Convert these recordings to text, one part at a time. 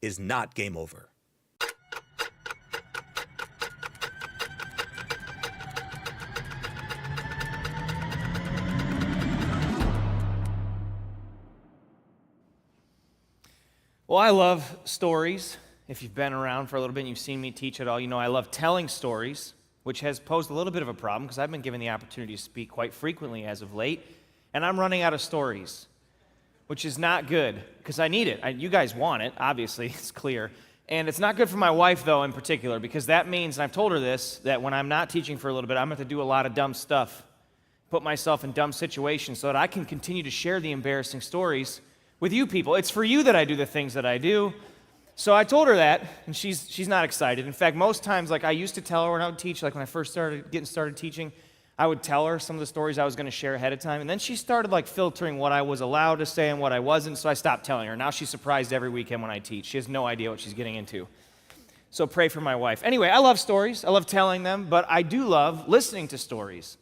is not game over. Well, I love stories. If you've been around for a little bit and you've seen me teach at all, you know I love telling stories, which has posed a little bit of a problem because I've been given the opportunity to speak quite frequently as of late, and I'm running out of stories, which is not good because I need it. You guys want it, obviously, it's clear. And it's not good for my wife, though, in particular, because that means, and I've told her this, that when I'm not teaching for a little bit, I'm going to have to do a lot of dumb stuff, put myself in dumb situations so that I can continue to share the embarrassing stories with you people. It's for you that I do the things that I do. So I told her that, and she's not excited. In fact, most times, like I used to tell her when I would teach, like when I first getting started teaching, I would tell her some of the stories I was going to share ahead of time, and then she started like filtering what I was allowed to say and what I wasn't, so I stopped telling her. Now she's surprised every weekend when I teach. She has no idea what she's getting into. So pray for my wife. Anyway, I love stories. I love telling them, but I do love listening to stories.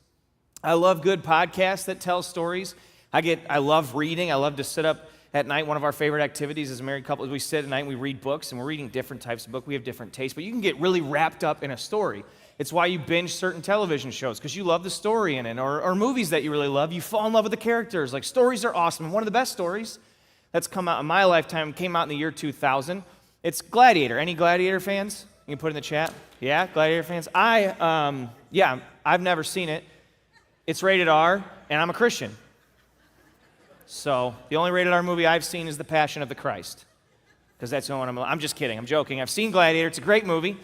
I love good podcasts that tell stories. I love reading. I love to sit up at night. One of our favorite activities as a married couple is we sit at night and we read books, and we're reading different types of books. We have different tastes, but you can get really wrapped up in a story. It's why you binge certain television shows, because you love the story in it, or movies that you really love. You fall in love with the characters. Like, stories are awesome. And one of the best stories that's come out in my lifetime came out in the year 2000. It's Gladiator. Any Gladiator fans? You can put in the chat. Yeah, Gladiator fans? I've never seen it. It's rated R, and I'm a Christian. So the only rated R movie I've seen is The Passion of the Christ, because that's the only one I'm just kidding. I'm joking. I've seen Gladiator. It's a great movie.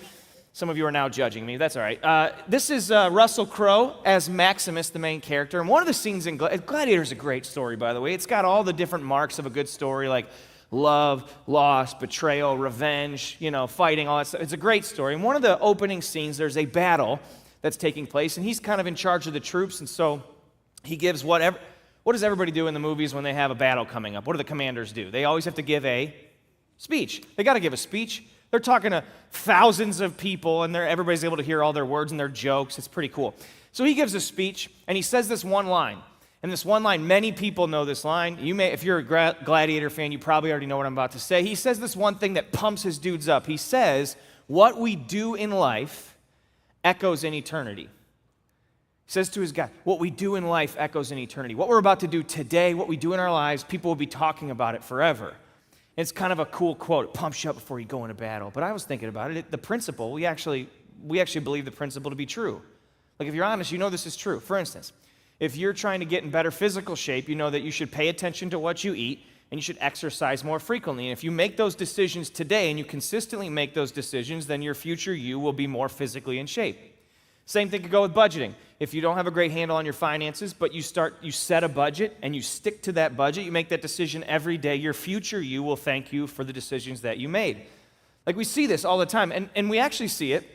Some of you are now judging me. That's all right. This is Russell Crowe as Maximus, the main character. And one of the scenes in Gladiator is a great story, by the way. It's got all the different marks of a good story, like love, loss, betrayal, revenge, fighting, all that stuff. It's a great story. And one of the opening scenes, there's a battle that's taking place, and he's kind of in charge of the troops, and so he gives whatever. What does everybody do in the movies when they have a battle coming up? What do the commanders do? They always have to give a speech. They got to give a speech. They're talking to thousands of people, and everybody's able to hear all their words and their jokes. It's pretty cool. So he gives a speech, and he says this one line. And this one line, many people know this line. If you're a Gladiator fan, you probably already know what I'm about to say. He says this one thing that pumps his dudes up. He says, what we do in life echoes in eternity. He says to his guy, what we do in life echoes in eternity. What we're about to do today, what we do in our lives, people will be talking about it forever. It's kind of a cool quote. It pumps you up before you go into battle. But I was thinking about it. The principle, we actually believe the principle to be true. Like, if you're honest, you know this is true. For instance, if you're trying to get in better physical shape, you know that you should pay attention to what you eat, and you should exercise more frequently. And if you make those decisions today and you consistently make those decisions, then your future you will be more physically in shape. Same thing could go with budgeting. If you don't have a great handle on your finances, but you set a budget and you stick to that budget, you make that decision every day, your future you will thank you for the decisions that you made. Like, we see this all the time, and we actually see it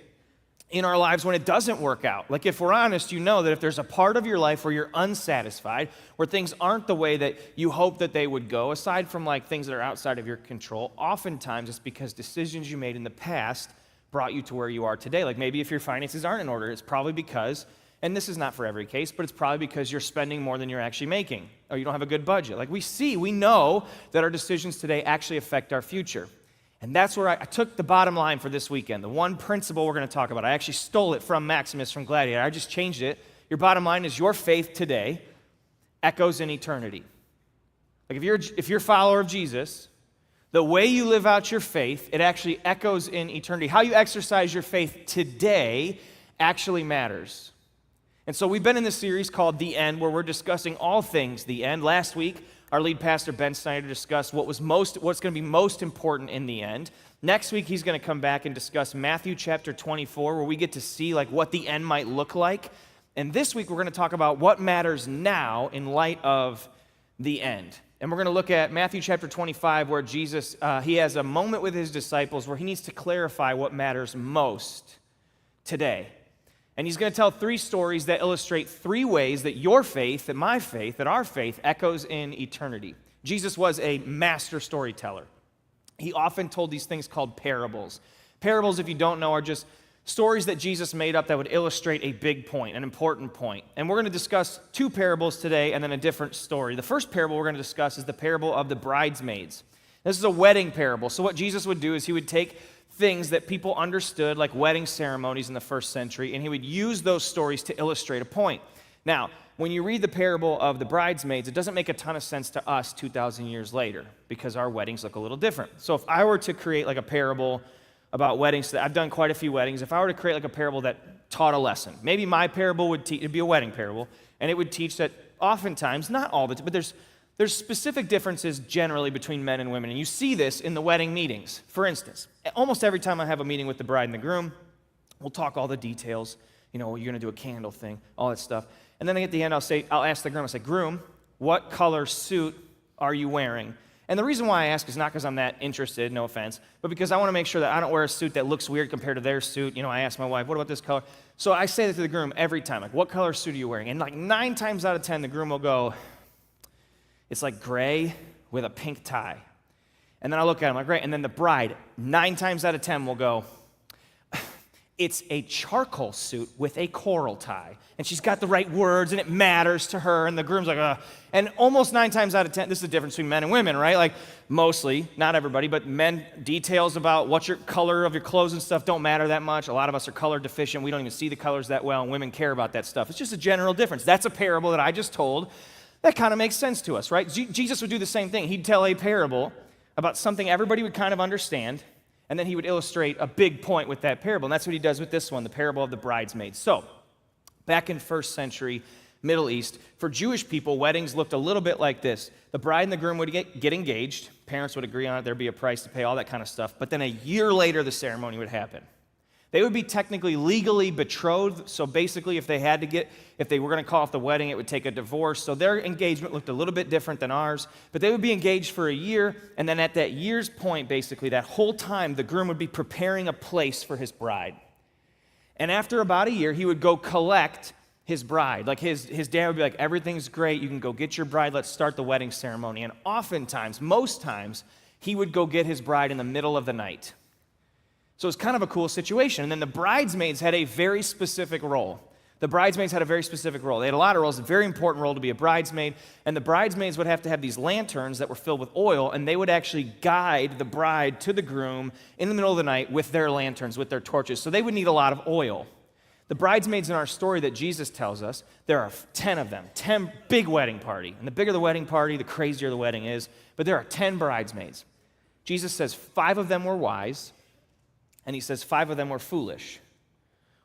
in our lives when it doesn't work out. Like, if we're honest, you know that if there's a part of your life where you're unsatisfied, where things aren't the way that you hope that they would go, aside from like things that are outside of your control, oftentimes it's because decisions you made in the past brought you to where you are today. Like, maybe if your finances aren't in order, it's probably because, and this is not for every case, but it's probably because you're spending more than you're actually making, or you don't have a good budget. Like, we know that our decisions today actually affect our future. And that's where I took the bottom line for this weekend, the one principle we're going to talk about. I actually stole it from Maximus from Gladiator. I just changed it. Your bottom line is your faith today echoes in eternity. Like, if you're a follower of Jesus, the way you live out your faith, it actually echoes in eternity. How you exercise your faith today actually matters. And so we've been in this series called The End, where we're discussing all things the end. Last week, our lead pastor, Ben Snyder, discussed what's going to be most important in the end. Next week, he's going to come back and discuss Matthew chapter 24, where we get to see like what the end might look like. And this week, we're going to talk about what matters now in light of the end. And we're going to look at Matthew chapter 25, where Jesus, he has a moment with his disciples where he needs to clarify what matters most today. And he's going to tell 3 stories that illustrate 3 ways that your faith, that my faith, that our faith echoes in eternity. Jesus was a master storyteller. He often told these things called parables. Parables, if you don't know, are just stories that Jesus made up that would illustrate a big point, an important point. And we're going to discuss 2 parables today and then a different story. The first parable we're going to discuss is the parable of the Bridesmaids. This is a wedding parable. So what Jesus would do is he would take things that people understood, like wedding ceremonies in the first century, and he would use those stories to illustrate a point. Now, when you read the parable of the bridesmaids, it doesn't make a ton of sense to us 2,000 years later because our weddings look a little different. So if I were to create like a parable about weddings, I've done quite a few weddings. If I were to create like a parable that taught a lesson, maybe my parable would it'd be a wedding parable, and it would teach that oftentimes, not all the time, but there's specific differences generally between men and women, and you see this in the wedding meetings. For instance, almost every time I have a meeting with the bride and the groom, we'll talk all the details. You know, you're going to do a candle thing, all that stuff. And then at the end, I'll ask the groom, I'll say, groom, what color suit are you wearing? And the reason why I ask is not because I'm that interested, no offense, but because I want to make sure that I don't wear a suit that looks weird compared to their suit. You know, I ask my wife, what about this color? So I say that to the groom every time, like, what color suit are you wearing? And like 9 times out of 10, the groom will go, it's like gray with a pink tie. And then I look at him like, great. And then the bride, 9 times out of 10 will go, it's a charcoal suit with a coral tie. And she's got the right words, and it matters to her. And the groom's like, ugh. And almost 9 times out of 10, this is the difference between men and women, right? Like, mostly, not everybody, but men, details about what your color of your clothes and stuff don't matter that much. A lot of us are color deficient. We don't even see the colors that well, and women care about that stuff. It's just a general difference. That's a parable that I just told. That kind of makes sense to us, right? Jesus would do the same thing. He'd tell a parable about something everybody would kind of understand, and then he would illustrate a big point with that parable. And that's what he does with this one, the parable of the bridesmaids. So, back in first century Middle East, for Jewish people, weddings looked a little bit like this. The bride and the groom would get engaged. Parents would agree on it. There'd be a price to pay, all that kind of stuff. But then a year later, the ceremony would happen. They would be technically legally betrothed. So basically, if they were going to call off the wedding, it would take a divorce. So their engagement looked a little bit different than ours. But they would be engaged for a year. And then at that year's point, basically, that whole time, the groom would be preparing a place for his bride. And after about a year, he would go collect his bride. Like his dad would be like, everything's great. You can go get your bride. Let's start the wedding ceremony. And oftentimes, most times, he would go get his bride in the middle of the night. So it's kind of a cool situation. And then the bridesmaids had a very specific role. They had a lot of roles, a very important role to be a bridesmaid. And the bridesmaids would have to have these lanterns that were filled with oil, and they would actually guide the bride to the groom in the middle of the night with their lanterns, with their torches. So they would need a lot of oil. The bridesmaids in our story that Jesus tells us, there are 10 of them, 10 big wedding party. And the bigger the wedding party, the crazier the wedding is. But there are 10 bridesmaids. Jesus says 5 of them were wise, and he says 5 of them were foolish.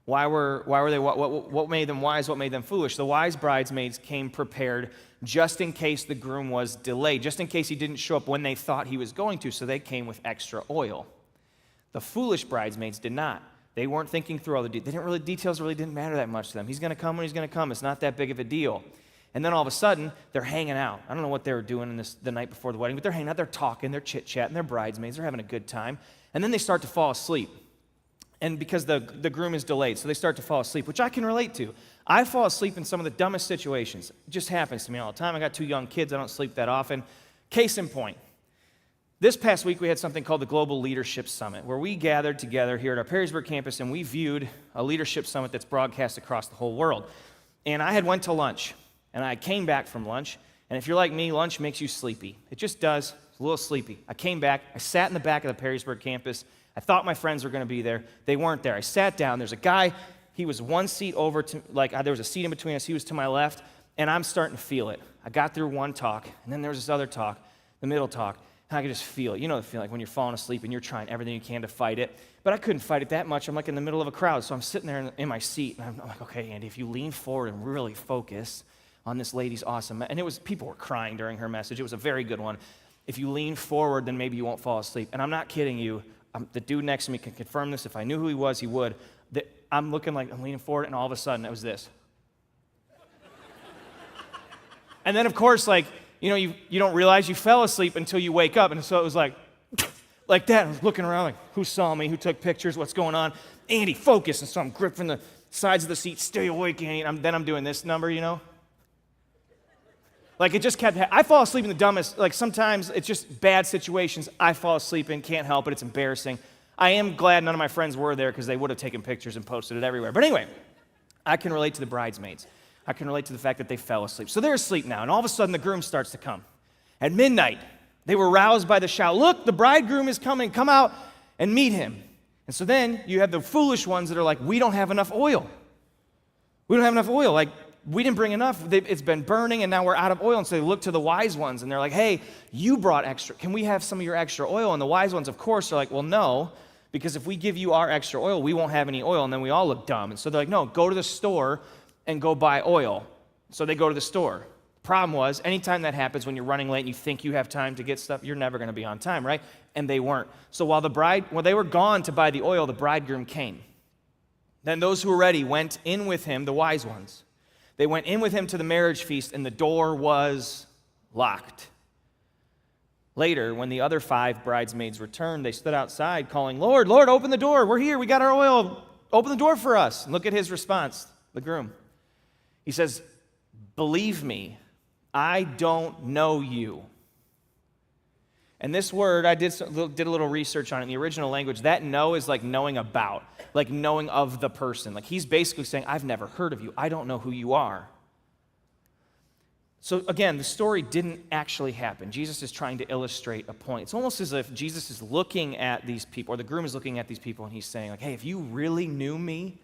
Why were they? What made them wise? What made them foolish? The wise bridesmaids came prepared just in case the groom was delayed, just in case he didn't show up when they thought he was going to, so they came with extra oil. The foolish bridesmaids did not. They weren't thinking through all the details. Details really didn't matter that much to them. He's going to come when he's going to come. It's not that big of a deal. And then all of a sudden, they're hanging out. I don't know what they were doing the night before the wedding, but they're hanging out, they're talking, they're chit-chatting, they're bridesmaids, they're having a good time. And then they start to fall asleep. And because the groom is delayed, so they start to fall asleep, which I can relate to. I fall asleep in some of the dumbest situations. It just happens to me all the time. I got 2 young kids. I don't sleep that often. Case in point, this past week we had something called the Global Leadership Summit, where we gathered together here at our Perrysburg campus, and we viewed a leadership summit that's broadcast across the whole world. And I had went to lunch, and I came back from lunch, and if you're like me, lunch makes you sleepy. It just does. It's a little sleepy. I came back. I sat in the back of the Perrysburg campus. I thought my friends were going to be there. They weren't there. I sat down. There's a guy. He was one seat over to, there was a seat in between us. He was to my left, and I'm starting to feel it. I got through one talk, and then there was this other talk, the middle talk, and I could just feel it. You know the feeling like when you're falling asleep and you're trying everything you can to fight it. But I couldn't fight it that much. I'm like in the middle of a crowd, so I'm sitting there in my seat, and I'm like, okay, Andy, if you lean forward and really focus on this lady's awesome, and people were crying during her message. It was a very good one. If you lean forward, then maybe you won't fall asleep. And I'm not kidding you. The dude next to me can confirm this. If I knew who he was, he would. I'm looking like I'm leaning forward, and all of a sudden, it was this. And then, of course, you don't realize you fell asleep until you wake up. And so it was like that. I was looking around like, who saw me? Who took pictures? What's going on? Andy, focus. And so I'm gripping the sides of the seat. Stay awake, Andy. And then I'm doing this number, It just kept, I fall asleep in the dumbest, sometimes it's just bad situations. I fall asleep in, can't help it, it's embarrassing. I am glad none of my friends were there because they would have taken pictures and posted it everywhere. But anyway, I can relate to the bridesmaids. I can relate to the fact that they fell asleep. So they're asleep now, and all of a sudden the groom starts to come. At midnight, They were roused by the shout, "Look, the bridegroom is coming, come out and meet him." And so then you have the foolish ones that are like, "We don't have enough oil. We don't have enough oil. Like, we didn't bring enough. It's been burning and now we're out of oil." And so they look to the wise ones and they're like, "Hey, you brought extra. Can we have some of your extra oil?" And the wise ones, of course, are like, "Well, no, because if we give you our extra oil, we won't have any oil." And then we all look dumb. And so they're like, "No, go to the store and go buy oil." So they go to the store. Problem was, anytime that happens when you're running late and you think you have time to get stuff, you're never going to be on time, right? And they weren't. So while they were gone to buy the oil, the bridegroom came. Then those who were ready went in with him, the wise ones. They went in with him to the marriage feast, and the door was locked. Later, when the other 5 bridesmaids returned, they stood outside calling, "Lord, Lord, open the door. We're here. We got our oil. Open the door for us." And look at his response, the groom. He says, "Believe me, I don't know you." And this word, I did a little research on it. In the original language, that know is like knowing about, like knowing of the person. Like he's basically saying, "I've never heard of you. I don't know who you are." So again, the story didn't actually happen. Jesus is trying to illustrate a point. It's almost as if Jesus is looking at these people, or the groom is looking at these people, and he's saying, like, "Hey, if you really knew me,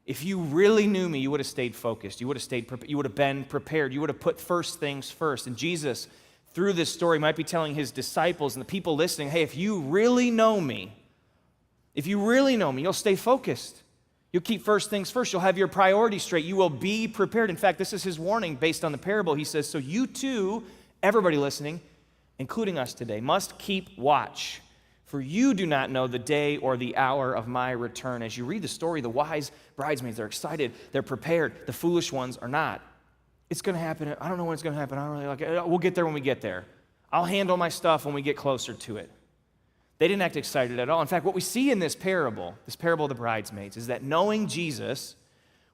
you would have stayed focused. You would have been prepared. You would have put first things first." And Jesus, through this story, might be telling his disciples and the people listening, "Hey, if you really know me, you'll stay focused. You'll keep first things first. You'll have your priorities straight. You will be prepared." In fact, this is his warning based on the parable. He says, "So you too, everybody listening, including us today, must keep watch. For you do not know the day or the hour of my return." As you read the story, the wise bridesmaids are excited. They're prepared. The foolish ones are not. "It's going to happen. I don't know when it's going to happen. I don't really like it. We'll get there when we get there. I'll handle my stuff when we get closer to it." They didn't act excited at all. In fact, what we see in this parable of the bridesmaids, is that knowing Jesus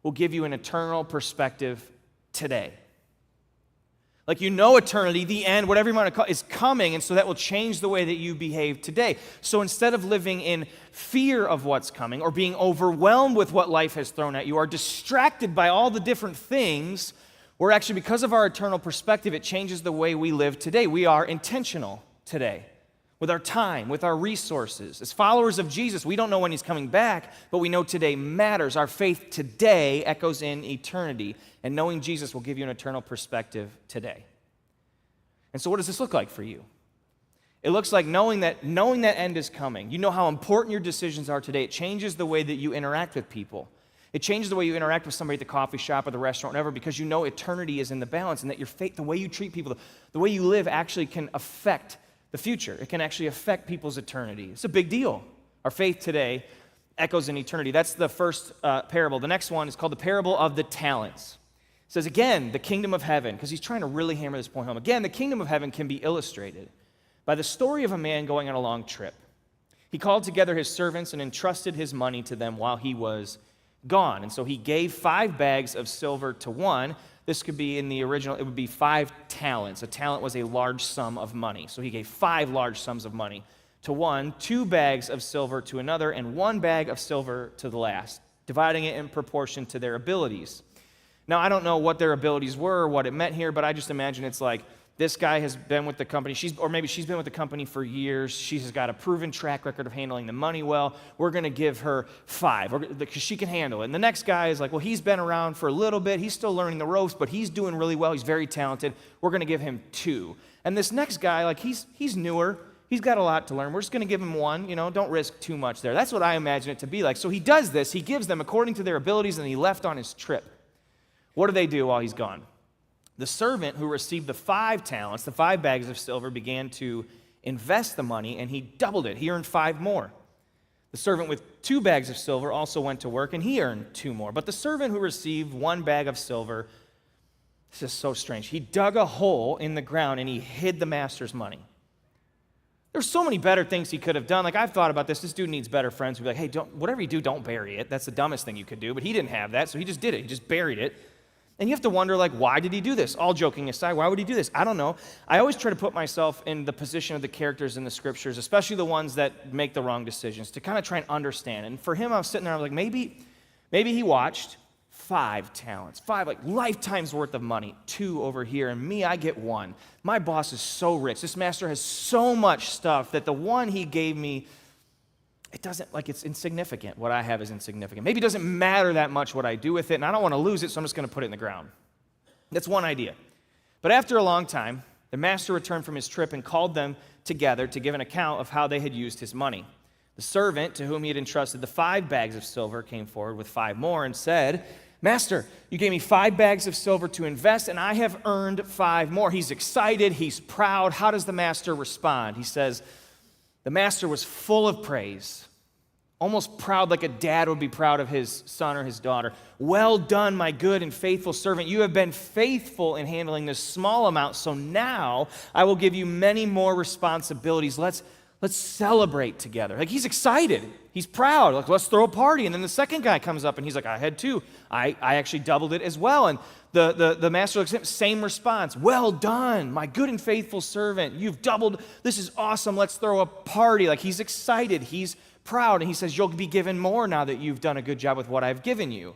will give you an eternal perspective today. Like, you know, eternity, the end, whatever you want to call it, is coming, and so that will change the way that you behave today. So instead of living in fear of what's coming or being overwhelmed with what life has thrown at you, or distracted by all the different things, we're actually, because of our eternal perspective, it changes the way we live today. We are intentional today with our time, with our resources. As followers of Jesus, we don't know when he's coming back, but we know today matters. Our faith today echoes in eternity, and knowing Jesus will give you an eternal perspective today. And so what does this look like for you? It looks like knowing that end is coming. You know how important your decisions are today. It changes the way that you interact with people. It changes the way you interact with somebody at the coffee shop or the restaurant, whatever, because you know eternity is in the balance, and that your faith, the way you treat people, the way you live actually can affect the future. It can actually affect people's eternity. It's a big deal. Our faith today echoes in eternity. That's the first parable. The next one is called the parable of the talents. It says, again, the kingdom of heaven, because he's trying to really hammer this point home. Again, the kingdom of heaven can be illustrated by the story of a man going on a long trip. He called together his servants and entrusted his money to them while he was gone. And so he gave 5 bags of silver to one. This could be in the original, it would be 5 talents. A talent was a large sum of money. So he gave 5 large sums of money to one, 2 bags of silver to another, and 1 bag of silver to the last, dividing it in proportion to their abilities. Now, I don't know what their abilities were or what it meant here, but I just imagine it's like, this guy has been with the company, or maybe she's been with the company for years. She has got a proven track record of handling the money well. We're going to give her 5 because she can handle it. And the next guy is like, well, he's been around for a little bit. He's still learning the ropes, but he's doing really well. He's very talented. We're going to give him 2. And this next guy, like he's newer. He's got a lot to learn. We're just going to give him 1. Don't risk too much there. That's what I imagine it to be like. So he does this. He gives them according to their abilities, and he left on his trip. What do they do while he's gone? The servant who received the 5 talents, the 5 bags of silver, began to invest the money, and he doubled it. He earned 5 more. The servant with 2 bags of silver also went to work, and he earned 2 more. But the servant who received 1 bag of silver, this is so strange, he dug a hole in the ground, and he hid the master's money. There's so many better things he could have done. Like, I've thought about this. This dude needs better friends who'd be like, hey, whatever you do, don't bury it. That's the dumbest thing you could do. But he didn't have that, so he just did it. He just buried it. And you have to wonder, like, why did he do this? All joking aside, why would he do this? I don't know. I always try to put myself in the position of the characters in the scriptures, especially the ones that make the wrong decisions, to kind of try and understand. And for him, I was sitting there, I was like, maybe he watched 5 talents, 5 like lifetimes worth of money, 2 over here, and me, I get 1. My boss is so rich. This master has so much stuff that the one he gave me, it doesn't, like it's insignificant. What I have is insignificant. Maybe it doesn't matter that much what I do with it, and I don't want to lose it, so I'm just going to put it in the ground. That's one idea. But after a long time, the master returned from his trip and called them together to give an account of how they had used his money. The servant to whom he had entrusted the 5 bags of silver came forward with 5 more and said, Master, you gave me 5 bags of silver to invest, and I have earned 5 more. He's excited. He's proud. How does the master respond? He says, the master was full of praise, almost proud like a dad would be proud of his son or his daughter. Well done, my good and faithful servant. You have been faithful in handling this small amount, so now I will give you many more responsibilities. Let's celebrate together. Like, he's excited. He's proud. Like, let's throw a party. And then the second guy comes up and he's like, I had 2. I actually doubled it as well. And the master looks at him, same response. Well done, my good and faithful servant. You've doubled. This is awesome. Let's throw a party. Like, he's excited. He's proud. And he says, you'll be given more now that you've done a good job with what I've given you.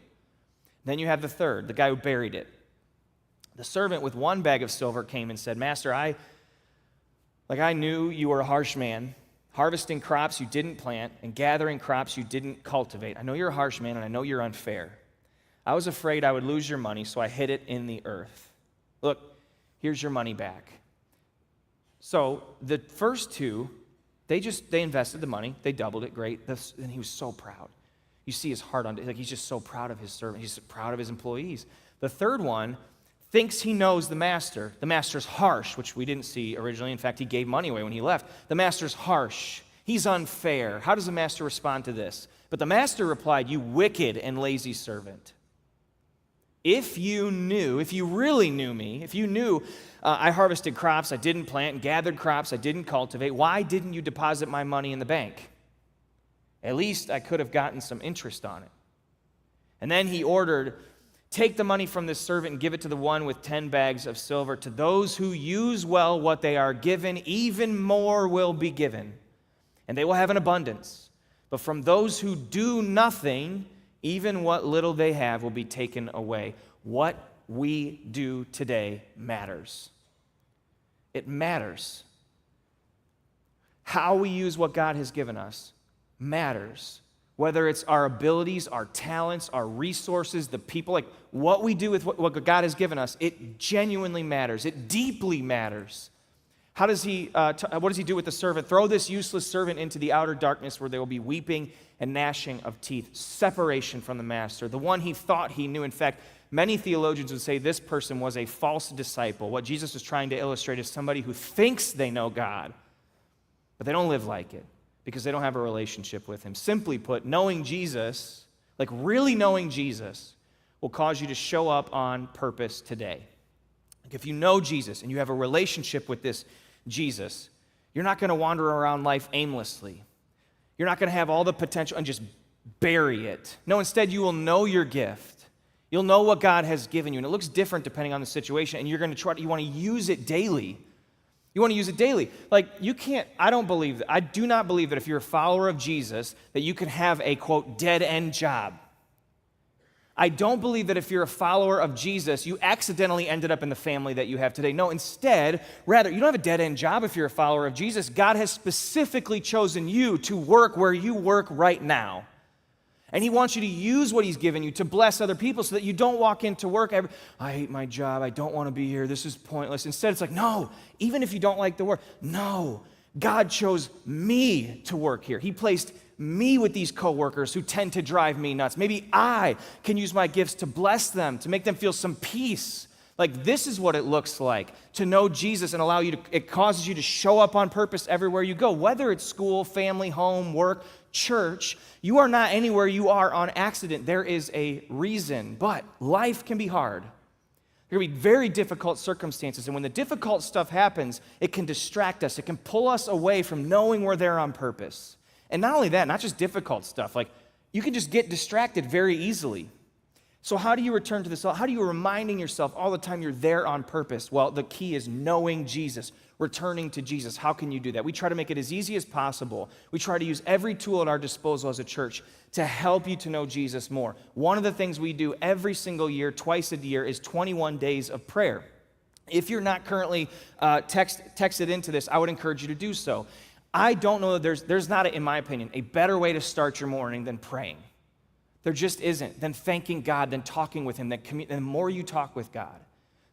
Then you have the third, the guy who buried it. The servant with 1 bag of silver came and said, Master, I knew you were a harsh man, harvesting crops you didn't plant and gathering crops you didn't cultivate. I know you're a harsh man, and I know you're unfair. I was afraid I would lose your money, so I hid it in the earth. Look, here's your money back. So the first 2, they invested the money. They doubled it, great. And he was so proud. You see his heart on it. Like, he's just so proud of his servant. He's proud of his employees. The third one thinks he knows the master. The master's harsh, which we didn't see originally. In fact, he gave money away when he left. The master's harsh. He's unfair. How does the master respond to this? But the master replied, you wicked and lazy servant. If you really knew me, if you knew I harvested crops I didn't plant and gathered crops I didn't cultivate, why didn't you deposit my money in the bank? At least I could have gotten some interest on it. And then he ordered, take the money from this servant and give it to the one with 10 bags of silver. To those who use well what they are given, even more will be given, and they will have an abundance. But from those who do nothing, even what little they have will be taken away. What we do today matters. It matters. How we use what God has given us matters. Whether it's our abilities, our talents, our resources, the people, like what we do with what God has given us, it genuinely matters. It deeply matters. What does he do with the servant? Throw this useless servant into the outer darkness where there will be weeping and gnashing of teeth. Separation from the master, the one he thought he knew. In fact, many theologians would say this person was a false disciple. What Jesus was trying to illustrate is somebody who thinks they know God, but they don't live like it because they don't have a relationship with him. Simply put, knowing Jesus, like really knowing Jesus, will cause you to show up on purpose today. Like if you know Jesus and you have a relationship with this Jesus, you're not going to wander around life aimlessly. You're not going to have all the potential and just bury it. No, instead, you will know your gift. You'll know what God has given you, and it looks different depending on the situation, and you want to use it daily. You want to use it daily. Like, I do not believe that if you're a follower of Jesus, that you can have a, quote, dead-end job. I don't believe that if you're a follower of Jesus, you accidentally ended up in the family that you have today. No, instead, rather, you don't have a dead-end job if you're a follower of Jesus. God has specifically chosen you to work where you work right now. And he wants you to use what he's given you to bless other people so that you don't walk into work, I hate my job, I don't want to be here, this is pointless. Instead, it's like, no, even if you don't like the work, no, God chose me to work here. He placed me with these coworkers who tend to drive me nuts. Maybe I can use my gifts to bless them, to make them feel some peace. Like, this is what it looks like to know Jesus and it causes you to show up on purpose everywhere you go, whether it's school, family, home, work, church. You are not anywhere you are on accident. There is a reason, but life can be hard. There can be very difficult circumstances, and when the difficult stuff happens, it can distract us. It can pull us away from knowing we're there on purpose. And not only that, not just difficult stuff, like you can just get distracted very easily. So how do you return to this? How do you reminding yourself all the time you're there on purpose? Well, the key is knowing Jesus, returning to Jesus. How can you do that? We try to make it as easy as possible. We try to use every tool at our disposal as a church to help you to know Jesus more. One of the things we do every single year, twice a year, is 21 days of prayer. If you're not currently texted into this, I would encourage you to do so. I don't know that there's not, in my opinion, a better way to start your morning than praying. There just isn't. Than thanking God, than talking with Him. The more you talk with God,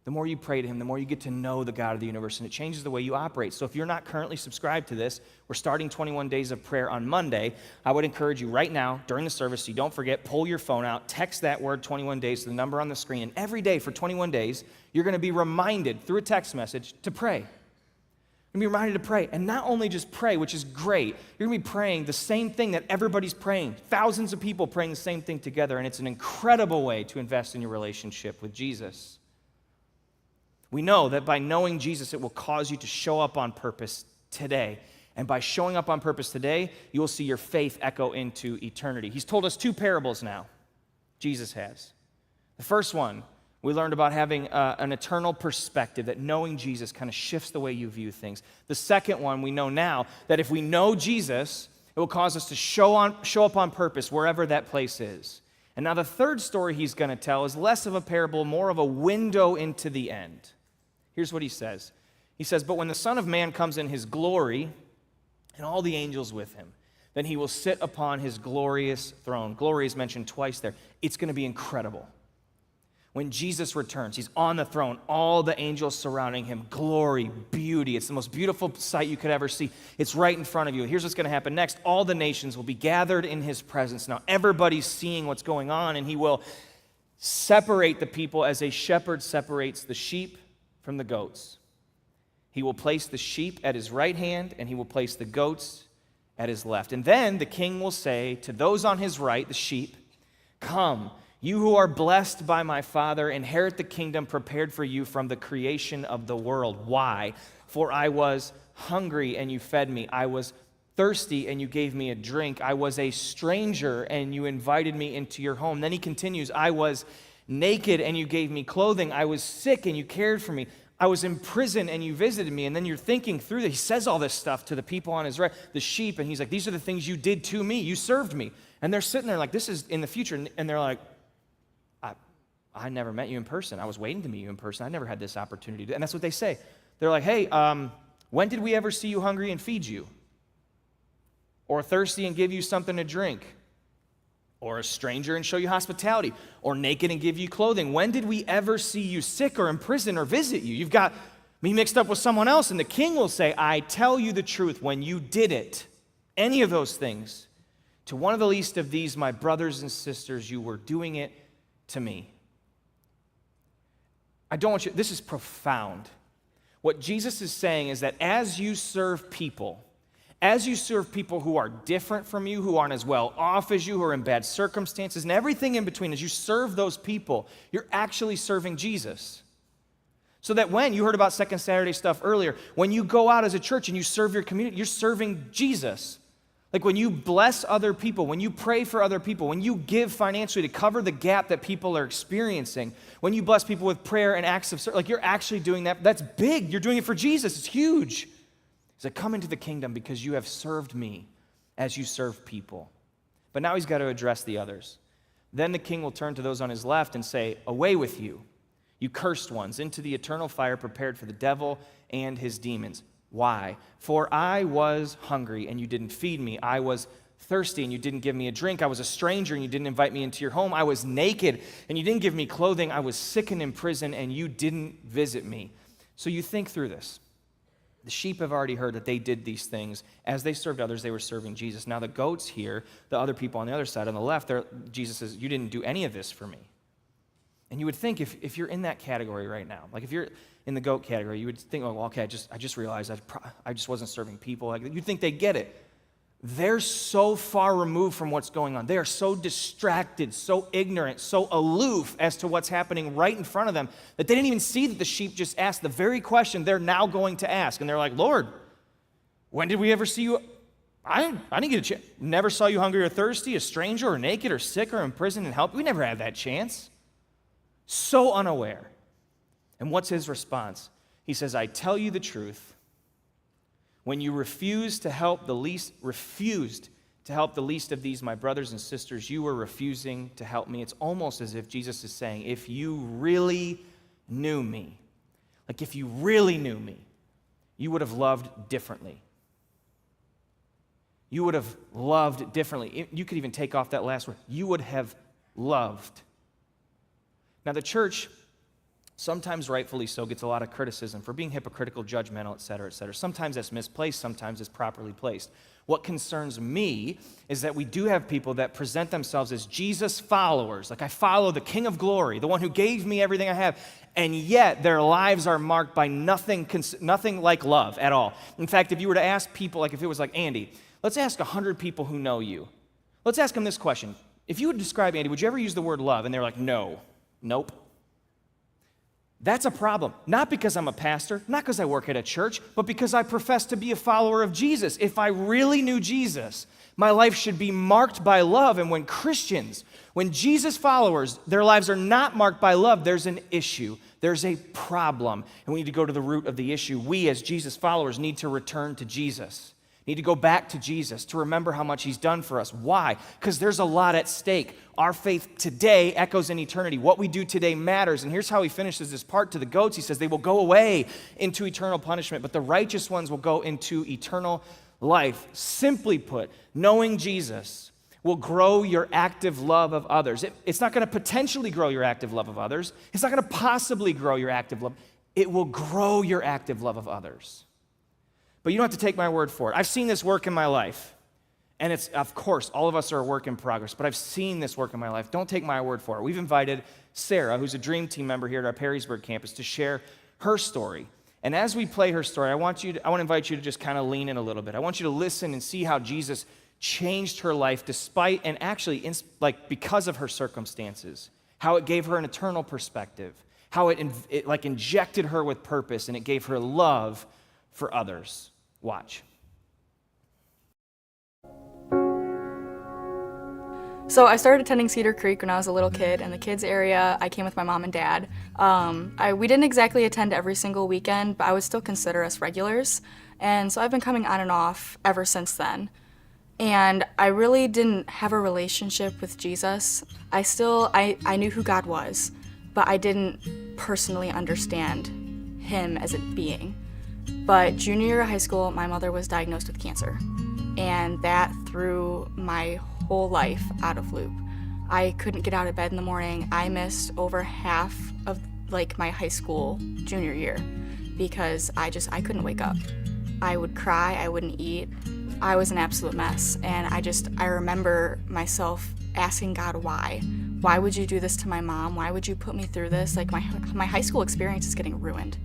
the more you pray to Him, the more you get to know the God of the universe, and it changes the way you operate. So if you're not currently subscribed to this, we're starting 21 days of prayer on Monday. I would encourage you right now, during the service, so you don't forget, pull your phone out, text that word 21 days to the number on the screen, and every day for 21 days, you're going to be reminded through a text message to pray. You're going to be reminded to pray, and not only just pray, which is great, you're going to be praying the same thing that everybody's praying, thousands of people praying the same thing together, and it's an incredible way to invest in your relationship with Jesus. We know that by knowing Jesus, it will cause you to show up on purpose today, and by showing up on purpose today, you will see your faith echo into eternity. He's told us two parables now, Jesus has. The first one, we learned about having an eternal perspective, that knowing Jesus kind of shifts the way you view things. The second one, we know now that if we know Jesus, it will cause us to show up on purpose wherever that place is. And now the third story he's going to tell is less of a parable, more of a window into the end. Here's what he says. He says, "But when the Son of Man comes in his glory, and all the angels with him, then he will sit upon his glorious throne." Glory is mentioned twice there. It's going to be incredible. When Jesus returns, he's on the throne, all the angels surrounding him, glory, beauty. It's the most beautiful sight you could ever see. It's right in front of you. Here's what's going to happen next. All the nations will be gathered in his presence. Now, everybody's seeing what's going on, and he will separate the people as a shepherd separates the sheep from the goats. He will place the sheep at his right hand, and he will place the goats at his left. And then the king will say to those on his right, the sheep, "Come, you who are blessed by my Father, inherit the kingdom prepared for you from the creation of the world." Why? "For I was hungry, and you fed me. I was thirsty, and you gave me a drink. I was a stranger, and you invited me into your home." Then he continues, "I was naked, and you gave me clothing. I was sick, and you cared for me. I was in prison, and you visited me." And then you're thinking through that. He says all this stuff to the people on his right, the sheep, and he's like, "These are the things you did to me. You served me." And they're sitting there like, this is in the future, and they're like, I never met you in person. I was waiting to meet you in person. I never had this opportunity. And that's what they say. They're like, "Hey, when did we ever see you hungry and feed you? Or thirsty and give you something to drink? Or a stranger and show you hospitality? Or naked and give you clothing? When did we ever see you sick or in prison or visit you?" You've got me mixed up with someone else. And the king will say, "I tell you the truth, when you did it, any of those things, to one of the least of these, my brothers and sisters, you were doing it to me." This is profound. What Jesus is saying is that as you serve people who are different from you, who aren't as well off as you, who are in bad circumstances, and everything in between, as you serve those people, you're actually serving Jesus. So that when you heard about Second Saturday stuff earlier, when you go out as a church and you serve your community, you're serving Jesus. Like when you bless other people, when you pray for other people, when you give financially to cover the gap that people are experiencing, when you bless people with prayer and acts of service, like you're actually doing that. That's big. You're doing it for Jesus. It's huge. He said, "Come into the kingdom because you have served me as you serve people." But now he's got to address the others. Then the king will turn to those on his left and say, "Away with you, you cursed ones, into the eternal fire prepared for the devil and his demons." Why? "For I was hungry, and you didn't feed me. I was thirsty, and you didn't give me a drink. I was a stranger, and you didn't invite me into your home. I was naked, and you didn't give me clothing. I was sick and in prison, and you didn't visit me." So you think through this. The sheep have already heard that they did these things. As they served others, they were serving Jesus. Now the goats here, the other people on the other side, on the left, Jesus says, "You didn't do any of this for me." And you would think if you're in that category right now, like if you're in the goat category, you would think, "Oh, well, okay, I just realized I just wasn't serving people." Like, you'd think they get it. They're so far removed from what's going on. They are so distracted, so ignorant, so aloof as to what's happening right in front of them that they didn't even see that the sheep just asked the very question they're now going to ask. And they're like, "Lord, when did we ever see you? I didn't get a chance. Never saw you hungry or thirsty, a stranger or naked or sick or in prison and help. We never had that chance." so unaware. And what's his response? He says, I tell you the truth. When you refused to help the least of these, my brothers and sisters, you were refusing to help me. It's almost as if Jesus is saying, if you really knew me, like if you really knew me, you would have loved differently. You would have loved differently. You could even take off that last word. You would have loved. Now, the church, sometimes rightfully so, gets a lot of criticism for being hypocritical, judgmental, et cetera, et cetera. Sometimes that's misplaced, sometimes it's properly placed. What concerns me is that we do have people that present themselves as Jesus followers, like I follow the King of Glory, the one who gave me everything I have, and yet their lives are marked by nothing like love at all. In fact, if you were to ask people, like if it was like Andy, let's ask 100 people who know you. Let's ask them this question. If you would describe Andy, would you ever use the word love? And they're like, no, nope. That's a problem. Not because I'm a pastor, not because I work at a church, but because I profess to be a follower of Jesus. If I really knew Jesus, my life should be marked by love. And when Christians, when Jesus followers, their lives are not marked by love, there's an issue. There's a problem. And we need to go to the root of the issue. We, as Jesus followers, need to return to Jesus. Need to go back to Jesus to remember how much he's done for us. Why? Because there's a lot at stake. Our faith today echoes in eternity. What we do today matters. And here's how he finishes this part to the goats. He says, they will go away into eternal punishment, but the righteous ones will go into eternal life. Simply put, knowing Jesus will grow your active love of others. It's not going to potentially grow your active love of others. It's not going to possibly grow your active love. It will grow your active love of others. But you don't have to take my word for it. I've seen this work in my life. And it's, of course, all of us are a work in progress, but I've seen this work in my life. Don't take my word for it. We've invited Sarah, who's a Dream Team member here at our Perrysburg campus, to share her story. And as we play her story, I want to invite you to just kind of lean in a little bit. I want you to listen and see how Jesus changed her life despite, and actually, because of her circumstances, how it gave her an eternal perspective, how it injected her with purpose, and it gave her love for others. Watch. So I started attending Cedar Creek when I was a little kid. In the kids area, I came with my mom and dad. We didn't exactly attend every single weekend, but I would still consider us regulars. And so I've been coming on and off ever since then. And I really didn't have a relationship with Jesus. I knew who God was, but I didn't personally understand him as a being. But junior year of high school, my mother was diagnosed with cancer, and that threw my whole life out of loop. I couldn't get out of bed in the morning. I missed over half of my high school junior year because I couldn't wake up. I would cry, I wouldn't eat. I was an absolute mess, and I remember myself asking God, why? Why would you do this to my mom? Why would you put me through this? My high school experience is getting ruined.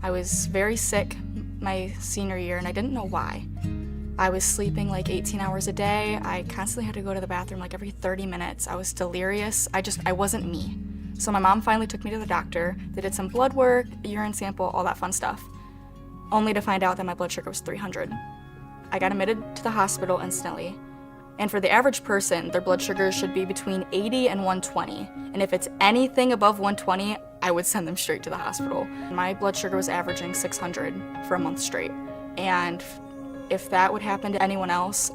I was very sick my senior year, and I didn't know why. I was sleeping 18 hours a day. I constantly had to go to the bathroom every 30 minutes. I was delirious. I wasn't me. So my mom finally took me to the doctor. They did some blood work, urine sample, all that fun stuff, only to find out that my blood sugar was 300. I got admitted to the hospital instantly. And for the average person, their blood sugar should be between 80 and 120. And if it's anything above 120, I would send them straight to the hospital. My blood sugar was averaging 600 for a month straight. And if that would happen to anyone else,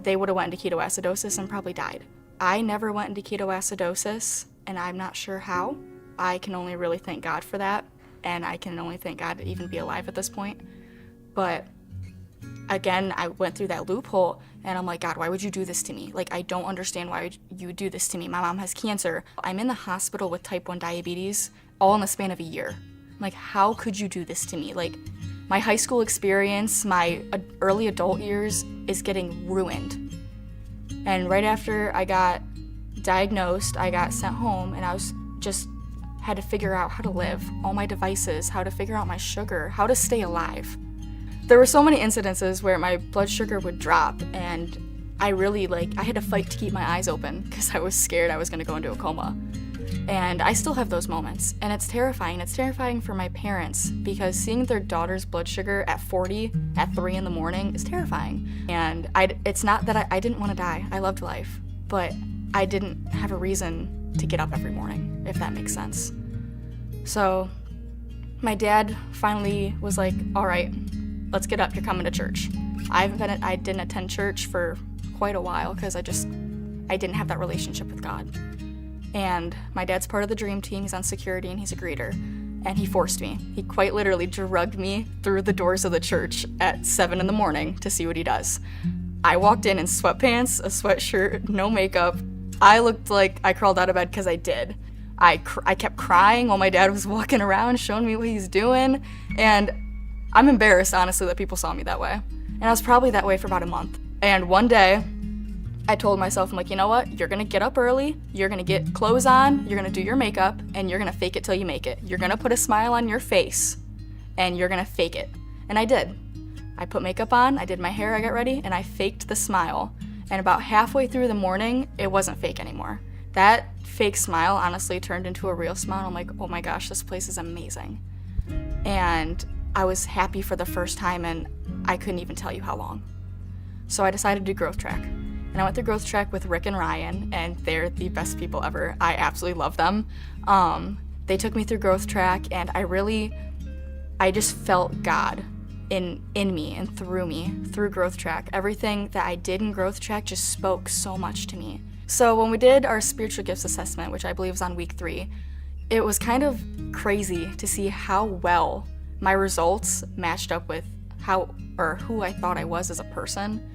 they would have went into ketoacidosis and probably died. I never went into ketoacidosis, and I'm not sure how. I can only really thank God for that, and I can only thank God to even be alive at this point. But again, I went through that loophole, and I'm like, God, why would you do this to me? I don't understand why you would do this to me. My mom has cancer. I'm in the hospital with type 1 diabetes, all in the span of a year. How could you do this to me? My high school experience, my early adult years is getting ruined. And right after I got diagnosed, I got sent home, and I was had to figure out how to live, all my devices, how to figure out my sugar, how to stay alive. There were so many incidences where my blood sugar would drop, and I really I had to fight to keep my eyes open because I was scared I was going to go into a coma. And I still have those moments, and it's terrifying. It's terrifying for my parents because seeing their daughter's blood sugar at 40 at 3 in the morning is terrifying. And it's not that I didn't want to die. I loved life, but I didn't have a reason to get up every morning, if that makes sense. So my dad finally was like, all right, let's get up, you're coming to church. I didn't attend church for quite a while because I didn't have that relationship with God. And my dad's part of the dream team, he's on security and he's a greeter. And he forced me. He quite literally drugged me through the doors of the church at 7 a.m. to see what he does. I walked in sweatpants, a sweatshirt, no makeup. I looked like I crawled out of bed because I did. I kept crying while my dad was walking around showing me what he's doing. And I'm embarrassed, honestly, that people saw me that way. And I was probably that way for about a month. And one day, I told myself, I'm like, you know what? You're gonna get up early, you're gonna get clothes on, you're gonna do your makeup, and you're gonna fake it till you make it. You're gonna put a smile on your face, and you're gonna fake it. And I did. I put makeup on, I did my hair, I got ready, and I faked the smile. And about halfway through the morning, it wasn't fake anymore. That fake smile honestly turned into a real smile. I'm like, oh my gosh, this place is amazing. And I was happy for the first time, and I couldn't even tell you how long. So I decided to do growth track. And I went through growth track with Rick and Ryan, and they're the best people ever. I absolutely love them. They took me through growth track, and I just felt God in me and through growth track. Everything that I did in growth track just spoke so much to me. So when we did our spiritual gifts assessment, which I believe was on week 3, it was kind of crazy to see how well my results matched up with who I thought I was as a person.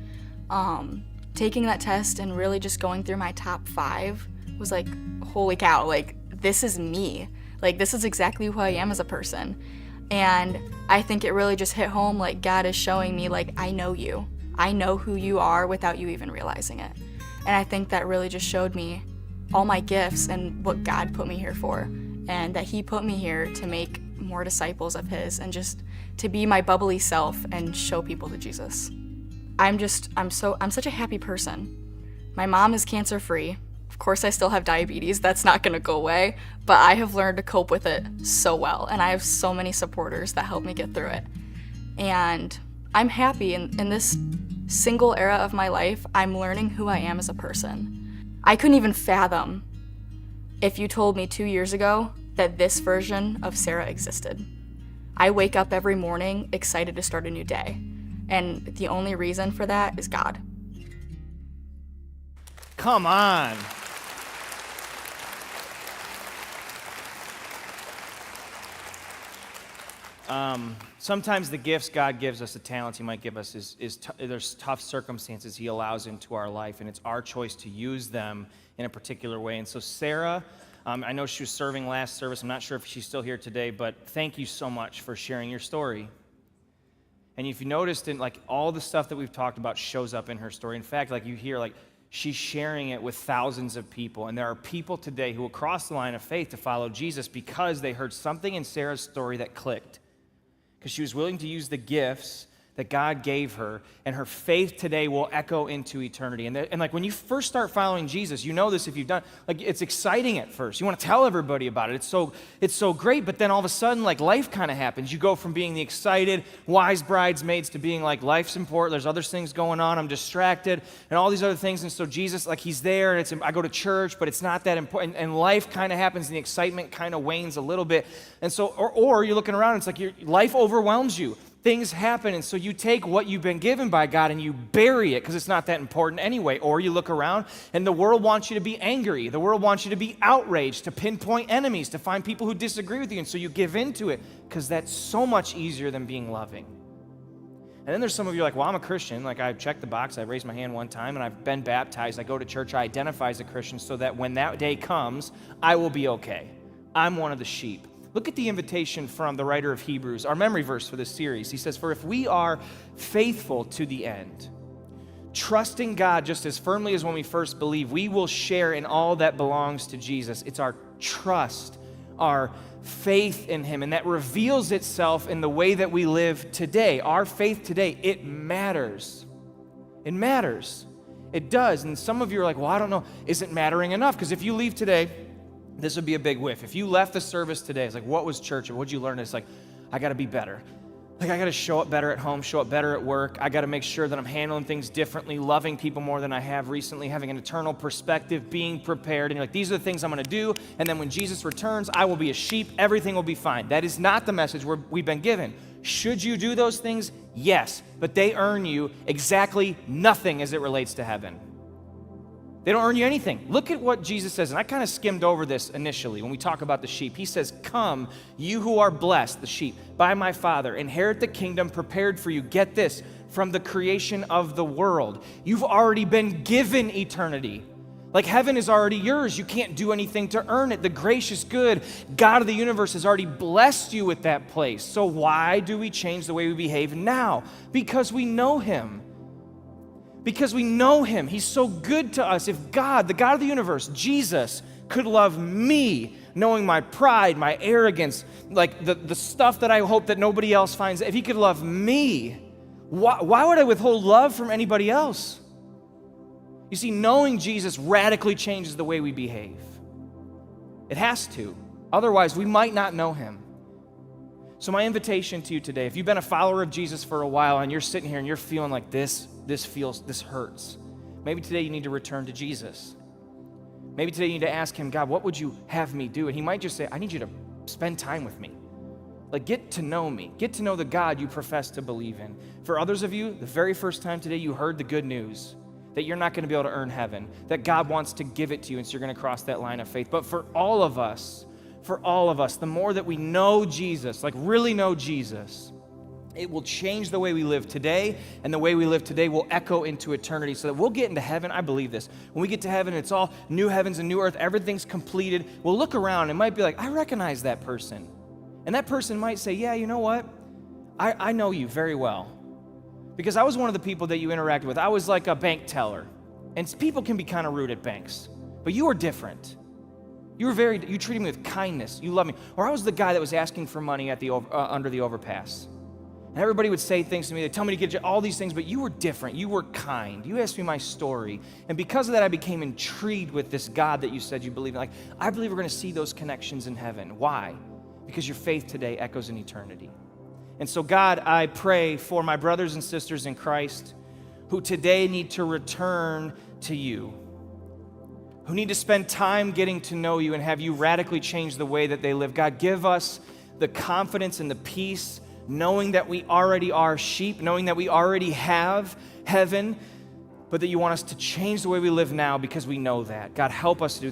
Taking that test and really just going through my top 5 was like, holy cow, like, this is me. Like, this is exactly who I am as a person. And I think it really just hit home, like, God is showing me, like, I know you. I know who you are without you even realizing it. And I think that really just showed me all my gifts and what God put me here for. And that he put me here to make more disciples of his and just to be my bubbly self and show people to Jesus. I'm such a happy person. My mom is cancer-free. Of course, I still have diabetes. That's not gonna go away, but I have learned to cope with it so well, and I have so many supporters that help me get through it. And I'm happy in this single era of my life. I'm learning who I am as a person. I couldn't even fathom if you told me 2 years ago that this version of Sarah existed. I wake up every morning excited to start a new day. And the only reason for that is God. Come on. Sometimes the gifts God gives us, the talents he might give us, there's tough circumstances he allows into our life, and it's our choice to use them in a particular way. And so Sarah, I know she was serving last service. I'm not sure if she's still here today, but thank you so much for sharing your story. And if you noticed, all the stuff that we've talked about shows up in her story. In fact, you hear, she's sharing it with thousands of people. And there are people today who will cross the line of faith to follow Jesus because they heard something in Sarah's story that clicked. Because she was willing to use the gifts that God gave her, and her faith today will echo into eternity. And when you first start following Jesus, you know this if you've done, it's exciting at first. You want to tell everybody about it. It's so great, but then all of a sudden, life kind of happens. You go from being the excited, wise bridesmaids to being life's important. There's other things going on. I'm distracted, and all these other things. And so Jesus, he's there, and I go to church, but it's not that important. And life kind of happens, and the excitement kind of wanes a little bit. And so, or you're looking around, and it's life overwhelms you. Things happen, and so you take what you've been given by God and you bury it because it's not that important anyway. Or you look around and the world wants you to be angry. The world wants you to be outraged, to pinpoint enemies, to find people who disagree with you, and so you give into it because that's so much easier than being loving. And then there's some of you well, I'm a Christian. I've checked the box. I raised my hand one time, and I've been baptized. I go to church. I identify as a Christian so that when that day comes, I will be okay. I'm one of the sheep. Look at the invitation from the writer of Hebrews, our memory verse for this series. He says, "For if we are faithful to the end, trusting God just as firmly as when we first believed, we will share in all that belongs to Jesus." It's our trust, our faith in him, and that reveals itself in the way that we live today. Our faith today, it matters. It matters. It does. And some of you are well, I don't know, isn't mattering enough? Because if you leave today, this would be a big whiff. If you left the service today, it's what was church or what did you learn? It's I got to be better. Like, I got to show up better at home, show up better at work. I got to make sure that I'm handling things differently, loving people more than I have recently, having an eternal perspective, being prepared. And you're like, these are the things I'm going to do. And then when Jesus returns, I will be a sheep. Everything will be fine. That is not the message we've been given. Should you do those things? Yes. But they earn you exactly nothing as it relates to heaven. They don't earn you anything. Look at what Jesus says, and I kind of skimmed over this initially when we talk about the sheep. He says, come, you who are blessed, the sheep, by my Father, inherit the kingdom prepared for you. Get this, from the creation of the world. You've already been given eternity. Like, heaven is already yours. You can't do anything to earn it. The gracious, good God of the universe has already blessed you with that place. So why do we change the way we behave now? Because we know him. Because we know him. He's so good to us. If God, the God of the universe, Jesus, could love me, knowing my pride, my arrogance, like the stuff that I hope that nobody else finds, if he could love me, why would I withhold love from anybody else? You see, knowing Jesus radically changes the way we behave. It has to. Otherwise, we might not know him. So my invitation to you today, if you've been a follower of Jesus for a while and you're sitting here and you're feeling like this hurts, maybe today you need to return to Jesus. Maybe today you need to ask him, God, what would you have me do? And he might just say, I need you to spend time with me. Like, get to know me. Get to know the God you profess to believe in. For others of you, the very first time today you heard the good news that you're not going to be able to earn heaven, that God wants to give it to you, and so you're going to cross that line of faith. But for all of us, the more that we know Jesus, like really know Jesus, it will change the way we live today, and the way we live today will echo into eternity so that we'll get into heaven. I believe this. When we get to heaven, it's all new heavens and new earth. Everything's completed. We'll look around and might be like, I recognize that person. And that person might say, yeah, you know what? I know you very well. Because I was one of the people that you interacted with. I was like a bank teller. And people can be kind of rude at banks. But you were different. You treated me with kindness. You loved me. Or I was the guy that was asking for money at the under the overpass. And everybody would say things to me. They'd tell me to get you all these things, but you were different. You were kind. You asked me my story. And because of that, I became intrigued with this God that you said you believe in. Like, I believe we're going to see those connections in heaven. Why? Because your faith today echoes in eternity. And so, God, I pray for my brothers and sisters in Christ who today need to return to you, who need to spend time getting to know you and have you radically change the way that they live. God, give us the confidence and the peace, knowing that we already are sheep, knowing that we already have heaven, but that you want us to change the way we live now because we know that. God, help us to do that.